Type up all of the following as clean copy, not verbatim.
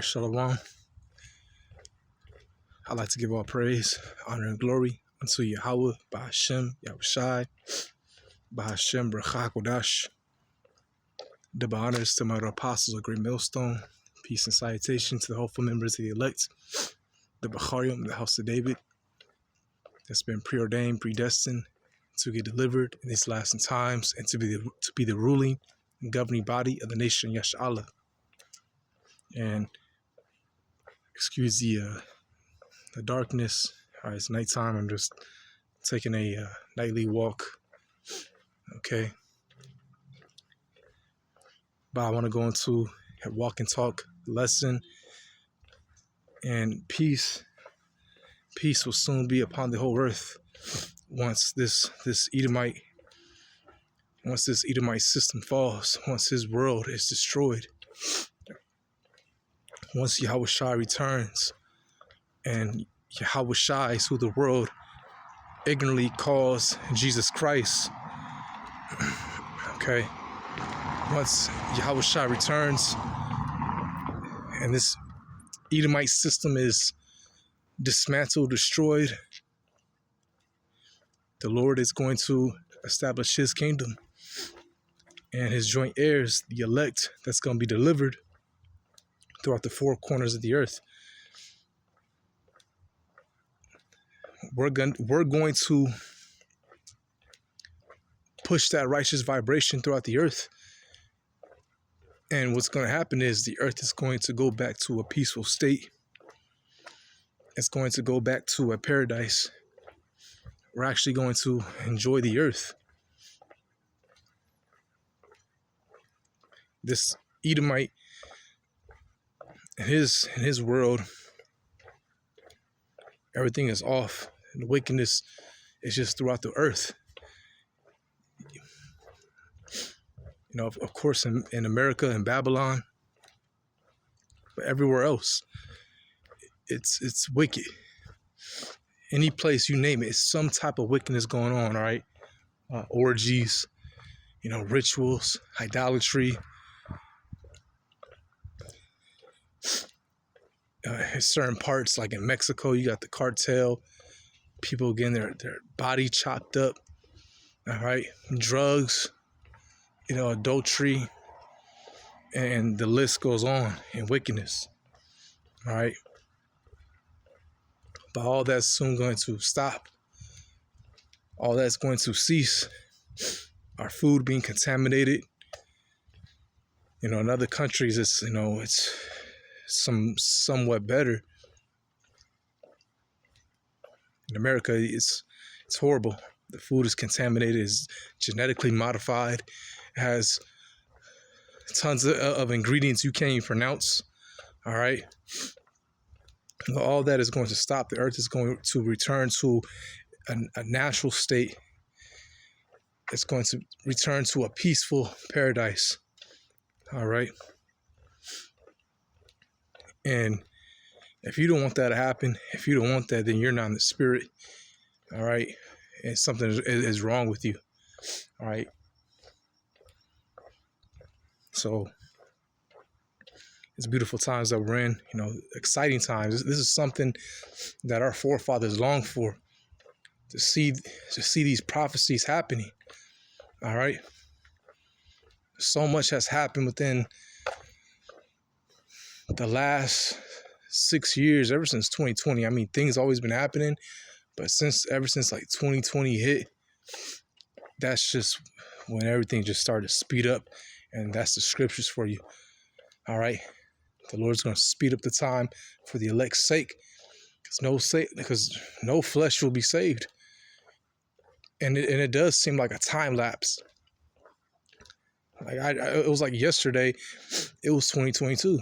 Shalom. I'd like to give all praise, honor, and glory unto Yahweh, Bahashem, Yahushai, Bahashem, Brachah Kodash. Double honors to my apostles of Great Millstone. Peace and salutation to the hopeful members of the elect, the Bacharium, the house of David, that's been preordained, predestined to get delivered in these last times and to be the ruling and governing body of the nation Yash'Allah. And excuse the darkness. All right, it's nighttime. I'm just taking a nightly walk. Okay. But I want to go into a walk and talk lesson. And peace will soon be upon the whole earth once this Edomite system falls, once his world is destroyed, once Yahushua returns, and Yahushua is who the world ignorantly calls Jesus Christ. Okay. Once Yahushua returns and this Edomite system is dismantled, destroyed, the Lord is going to establish his kingdom and his joint heirs, the elect, that's going to be delivered throughout the four corners of the earth. We're going to push that righteous vibration throughout the earth. And what's going to happen is the earth is going to go back to a peaceful state. It's going to go back to a paradise. We're actually going to enjoy the earth. This Edomite in his world, everything is off. And the wickedness is just throughout the earth. You know, of course, in America and Babylon, but everywhere else, it's wicked. Any place you name it, it's some type of wickedness going on. All right, orgies, rituals, idolatry. In certain parts, like in Mexico, you got the cartel. People getting their body chopped up. All right, drugs. Adultery, and the list goes on in wickedness. All right. But all that's soon going to stop. All that's going to cease. Our food being contaminated. In other countries, it's somewhat better. In America, it's horrible. The food is contaminated, is genetically modified. Has tons of ingredients you can't even pronounce. All right. All that is going to stop. The earth is going to return to a natural state. It's going to return to a peaceful paradise. All right. And if you don't want that to happen, if you don't want that, then you're not in the spirit. All right. And something is wrong with you. All right. So it's beautiful times that we're in, exciting times. This is something that our forefathers longed for, to see these prophecies happening. All right. So much has happened within the last 6 years, ever since 2020. I mean, things always been happening, but ever since like 2020 hit, that's just when everything just started to speed up. And that's the scriptures for you. All right. The Lord's going to speed up the time for the elect's sake. Because no flesh will be saved. And it does seem like a time lapse. Like it was like yesterday, it was 2022.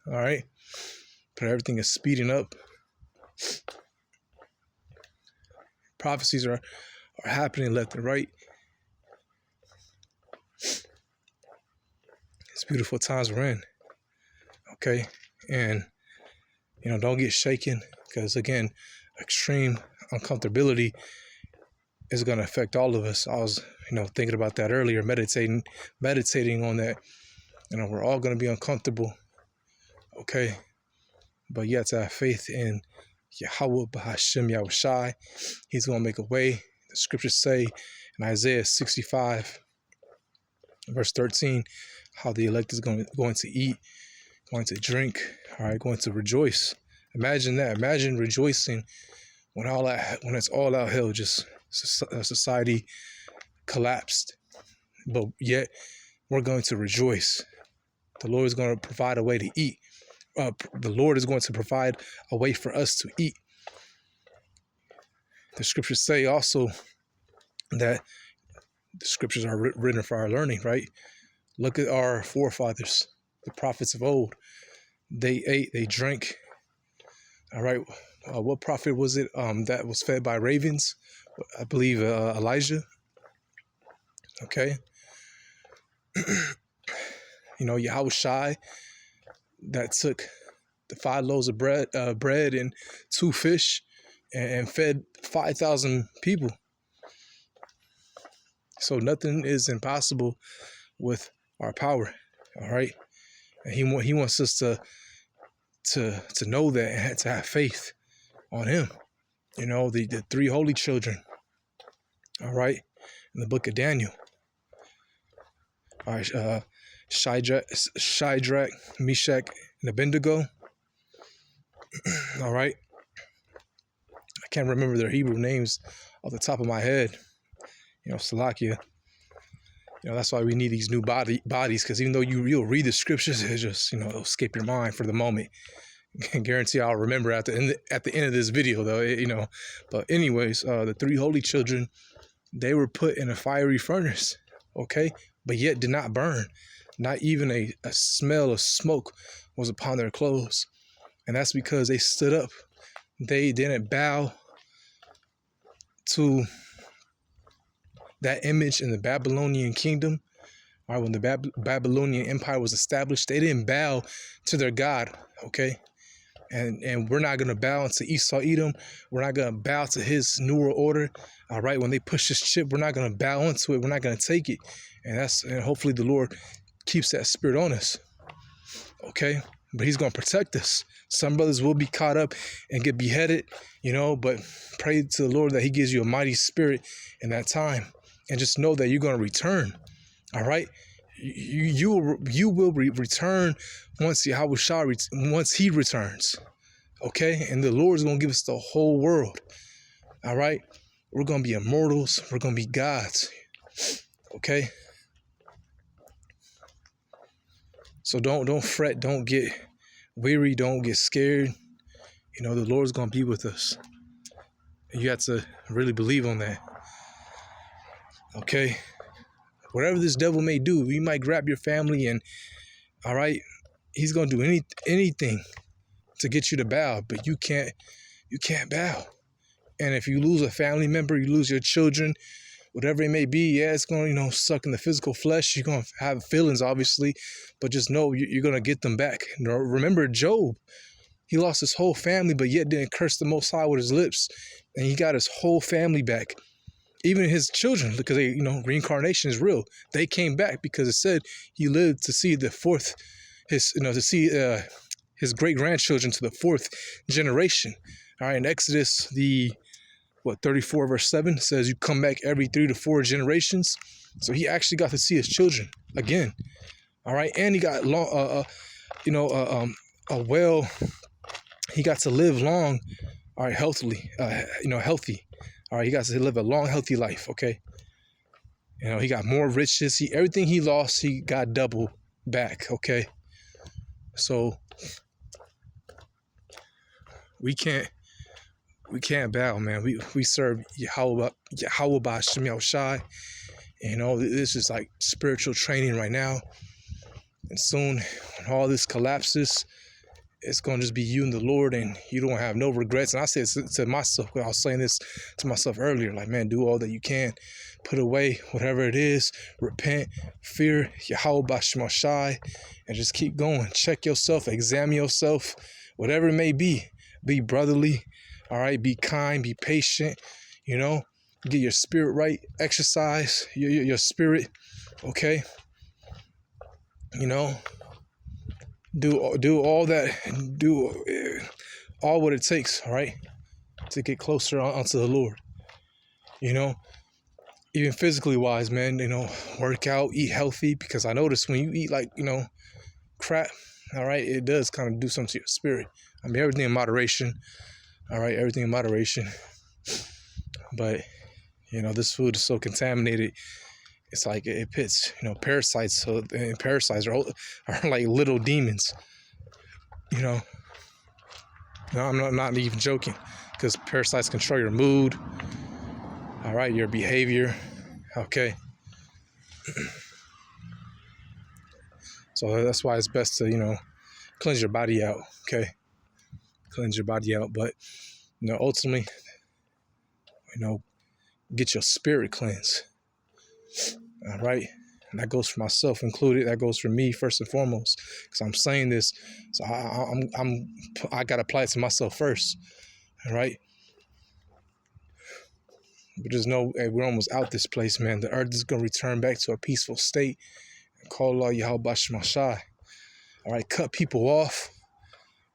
All right. But everything is speeding up. Prophecies are happening left and right. It's beautiful times we're in. Okay. And, don't get shaken, because again, extreme uncomfortability is going to affect all of us. I was, thinking about that earlier, meditating on that. We're all going to be uncomfortable. okay? But you have to have faith in Yahweh Bahashem Yahushai. He's going to make a way. The scriptures say in Isaiah 65, verse 13, how the elect is going to eat, going to drink, all right, going to rejoice. Imagine that. Imagine rejoicing when it's all out hell, just society collapsed. But yet we're going to rejoice. The Lord is going to provide a way to eat. The Lord is going to provide a way for us to eat. The scriptures say also that the scriptures are written for our learning, right? Look at our forefathers, the prophets of old. They ate, they drank. All right. What prophet was it that was fed by ravens? I believe Elijah. Okay. Yahushai that took the 5 loaves of bread and 2 fish and fed 5,000 people. So nothing is impossible with our power. All right. And he wants us to know that and to have faith on him. The 3 holy children. All right. In the book of Daniel. All right. Shadrach, Meshach, and Abednego. All right. I can't remember their Hebrew names off the top of my head. Salakia. That's why we need these new bodies, because even though you'll read the scriptures, it just, it'll escape your mind for the moment. I can guarantee I'll remember at the end of this video, though, But anyways, the 3 holy children, they were put in a fiery furnace, okay? But yet did not burn. Not even a smell of smoke was upon their clothes. And that's because they stood up. They didn't bow to that image in the Babylonian kingdom. All right, when the Babylonian Empire was established, they didn't bow to their God, okay? And we're not going to bow to Esau Edom. We're not going to bow to his New World Order. All right, when they push this chip, we're not going to bow into it. We're not going to take it. And hopefully the Lord keeps that spirit on us, okay? But he's going to protect us. Some brothers will be caught up and get beheaded, but pray to the Lord that he gives you a mighty spirit in that time. And just know that you're going to return, all right? You will return once he returns, okay? And the Lord is going to give us the whole world, all right? We're going to be immortals. We're going to be gods, okay? So don't fret. Don't get weary. Don't get scared. The Lord's going to be with us. And you have to really believe on that, okay? Whatever this devil may do, he might grab your family and, all right, he's going to do anything to get you to bow, but you can't bow. And if you lose a family member, you lose your children, whatever it may be, yeah, it's going to, suck in the physical flesh. You're going to have feelings, obviously, but just know you're going to get them back. Remember Job. He lost his whole family, but yet didn't curse the Most High with his lips. And he got his whole family back. Even his children, because reincarnation is real. They came back because it said he lived to see the fourth, his great grandchildren to the 4th generation. All right, in Exodus 34 verse 7 says you come back every 3 to 4 generations. So he actually got to see his children again. All right, and he got he got to live long, all right, healthily, healthy. All right, he got to live a long, healthy life, okay? He got more riches. Everything he lost, he got double back, okay? So we can't bow, man. We serve Yahweh Ba'ashem Yahushai. This is like spiritual training right now. And soon, when all this collapses, it's going to just be you and the Lord, and you don't have no regrets. And I said to myself, I was saying this to myself earlier, like, man, do all that you can. Put away whatever it is. Repent, fear Yahweh Ba'ashem Yahushai, and just keep going. Check yourself, examine yourself, whatever it may be. Be brotherly, all right? Be kind, be patient, Get your spirit right. Exercise your spirit, okay? do all that, do all what it takes, all right, to get closer onto the Lord. You know, even physically wise, man, you know, work out, eat healthy, because I notice when you eat like, you know, crap, all right, it does kind of do something to your spirit. I mean, everything in moderation, all right, everything in moderation. But, you know, this food is so contaminated. It's like it pits, you know, parasites. So, and parasites are like little demons, you know. No, I'm not even joking, because parasites control your mood, all right, your behavior, okay. So that's why it's best to, you know, cleanse your body out, okay? Cleanse your body out, but, you know, ultimately, you know, get your spirit cleansed, all right? And that goes for myself included. That goes for me first and foremost, because I'm saying this, so I gotta apply it to myself first, all right? But just know, hey, we're almost out this place, man. The earth is gonna return back to a peaceful state. Call Allah Yahweh Shemashai. All right, cut people off.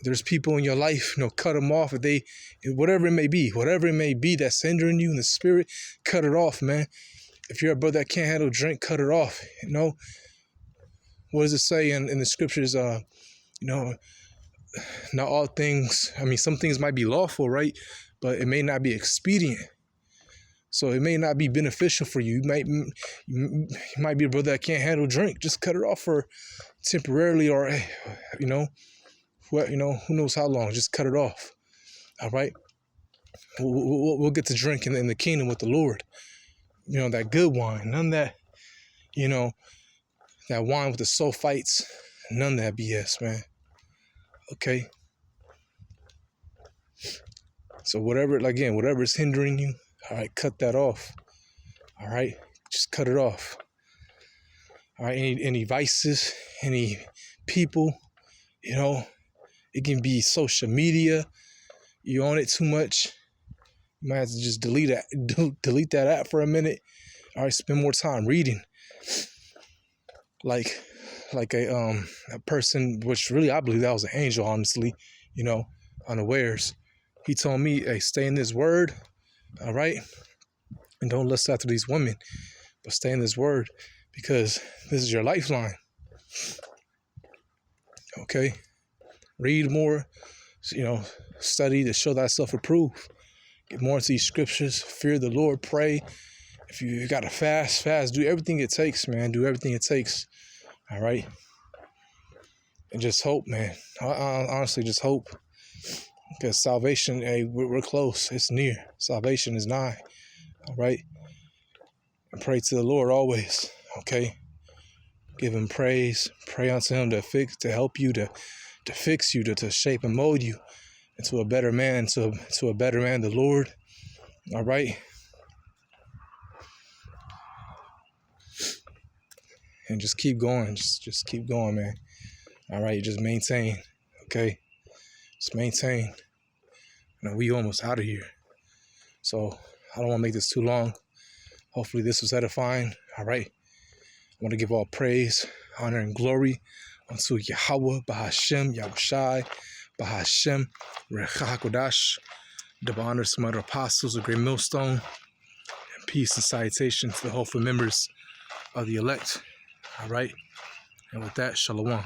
There's people in your life, you know, cut them off. If whatever it may be that's hindering you in the spirit, cut it off, man. If you're a brother that can't handle drink, cut it off. You know, what does it say in the scriptures? You know, not all things. I mean, some things might be lawful, right? But it may not be expedient. So it may not be beneficial for you. You might be a brother that can't handle drink. Just cut it off for temporarily, or, you know, who knows how long. Just cut it off. All right. We'll get to drinking in the kingdom with the Lord. You know, that good wine, none of that, you know, that wine with the sulfites, none of that BS, man. Okay. So whatever is hindering you, all right, cut that off. All right, just cut it off. All right, any vices, any people, you know, it can be social media. You on it too much, you might have to just delete that app for a minute. All right, spend more time reading. Like a person, which really I believe that was an angel, honestly, you know, unawares. He told me, hey, stay in this word, all right? And don't lust after these women, but stay in this word, because this is your lifeline. Okay? Read more, you know, study to show thyself approved. Get more into these scriptures, fear the Lord, pray. If you got to fast, do everything it takes, man. Do everything it takes, all right? And just hope, man. I honestly just hope. Because salvation, hey, we're close. It's near. Salvation is nigh. All right? And pray to the Lord always. Okay? Give him praise. Pray unto him to help you, to fix you, to shape and mold you into a better man, to a better man, the Lord. All right? And just keep going. Just keep going, man. All right? Just maintain. Okay? Just maintain. You know, we almost out of here. So I don't want to make this too long. Hopefully this was edifying. All right. I want to give all praise, honor, and glory unto Yahweh, Bahashem, Yahushai, Bahashem, Ruach HaKodesh. Double honors to my apostles, a great millstone, and peace and salutation to the hopeful members of the elect. All right. And with that, shalom.